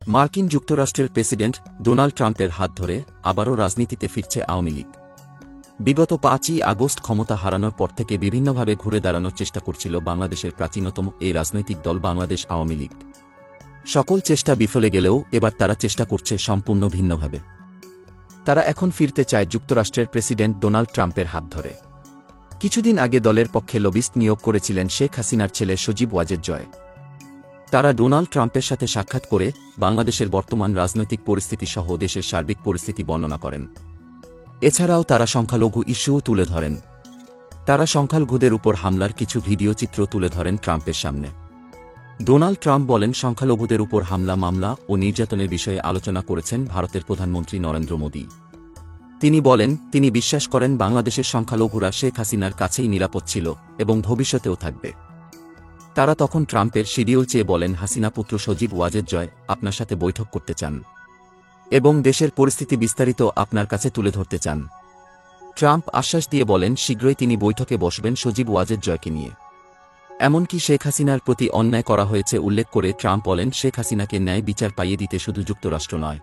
মার্কিন যুক্তরাষ্ট্রের president Donald ট্রাম্পের হাত ধরে আবারও রাজনীতিতে ফিরছে আওয়ামী লীগ। বিগত ৫ই আগস্ট ক্ষমতা হারানোর পর থেকে বিভিন্নভাবে ঘুরে দাঁড়ানোর চেষ্টা করছিল বাংলাদেশের প্রাচীনতম এই রাজনৈতিক দল বাংলাদেশ আওয়ামী লীগ। সকল চেষ্টা বিফলে গেলেও এবার তারা চেষ্টা করছে সম্পূর্ণ ভিন্নভাবে। তারা এখন ফিরতে চায় যুক্তরাষ্ট্রের প্রেসিডেন্ট ডোনাল্ড ট্রাম্পের হাত ধরে। কিছুদিন আগে দলের পক্ষে লবিস্ট নিয়োগ করেছিলেন শেখ হাসিনার ছেলে সজীব ওয়াজেদ জয়। তারা ডোনাল্ড ট্রাম্পের সাথে সাক্ষাৎ করে বাংলাদেশের বর্তমান রাজনৈতিক পরিস্থিতি সহ দেশের সার্বিক পরিস্থিতি বর্ণনা করেন। এছাড়াও তারা সংখ্যালঘু ইস্যুও তুলে ধরেন। তারা সংখ্যালঘুদের উপর হামলার কিছু ভিডিও চিত্র তুলে ধরেন ট্রাম্পের সামনে। ডোনাল্ড ট্রাম্প বলেন, সংখ্যালঘুদের উপর হামলা, মামলা ও নির্যাতনের বিষয়ে আলোচনা করেছেন ভারতের প্রধানমন্ত্রী নরেন্দ্র মোদী। তিনি বলেন, তিনি বিশ্বাস করেন বাংলাদেশের সংখ্যালঘুরা শেখ হাসিনার কাছেই নিরাপদ ছিল এবং ভবিষ্যতেও থাকবে। তারা তখন ট্রাম্পের শিডিউল চেয়ে বলেন, হাসিনা পুত্র সজীব ওয়াজেদ জয় আপনার সাথে বৈঠক করতে চান এবং দেশের পরিস্থিতি বিস্তারিত আপনার কাছে তুলে ধরতে চান। ট্রাম্প আশ্বাস দিয়ে বলেন, শীঘ্রই তিনি বৈঠকে বসবেন সজীব ওয়াজেদ জয়কে নিয়ে। এমনকি শেখ হাসিনার প্রতি অন্যায় করা হয়েছে উল্লেখ করে ট্রাম্প বলেন, শেখ হাসিনাকে ন্যায় বিচার পাইয়ে দিতে শুধু যুক্তরাষ্ট্র নয়,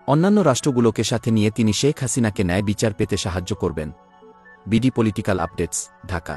অন্যান্য রাষ্ট্রগুলোকে সাথে নিয়ে তিনি শেখ হাসিনাকে ন্যায় বিচার পেতে সাহায্য করবেন। BD political updates, Dhaka.